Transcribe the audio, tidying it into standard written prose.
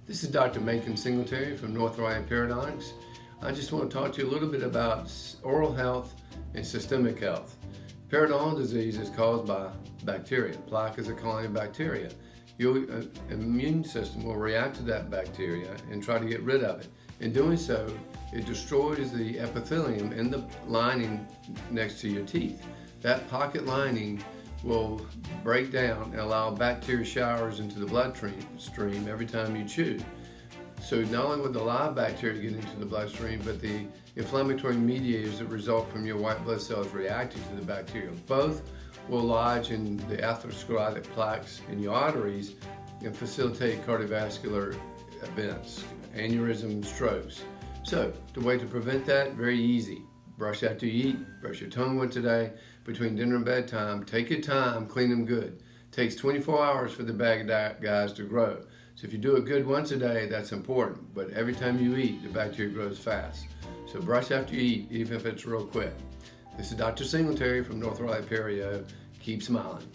This is Dr. Macon Singletary from North Ryan Periodontics. I just want to talk to you a little bit about oral health and systemic health. Periodontal disease is caused by bacteria. Plaque is a colony of bacteria. Your immune system will react to that bacteria and try to get rid of it. In doing so, it destroys the epithelium in the lining next to your teeth. That pocket lining will break down and allow bacteria showers into the bloodstream every time you chew. So not only will the live bacteria get into the bloodstream, but the inflammatory mediators that result from your white blood cells reacting to the bacteria, both will lodge in the atherosclerotic plaques in your arteries and facilitate cardiovascular events, aneurysms, strokes. So the way to prevent that, very easy. Brush after you eat, brush your tongue once a day. Between dinner and bedtime, take your time, clean them good. It takes 24 hours for the bag of guys to grow. So if you do it good once a day, that's important. But every time you eat, the bacteria grows fast. So brush after you eat, even if it's real quick. This is Dr. Singletary from North Ryan Perio. Keep smiling.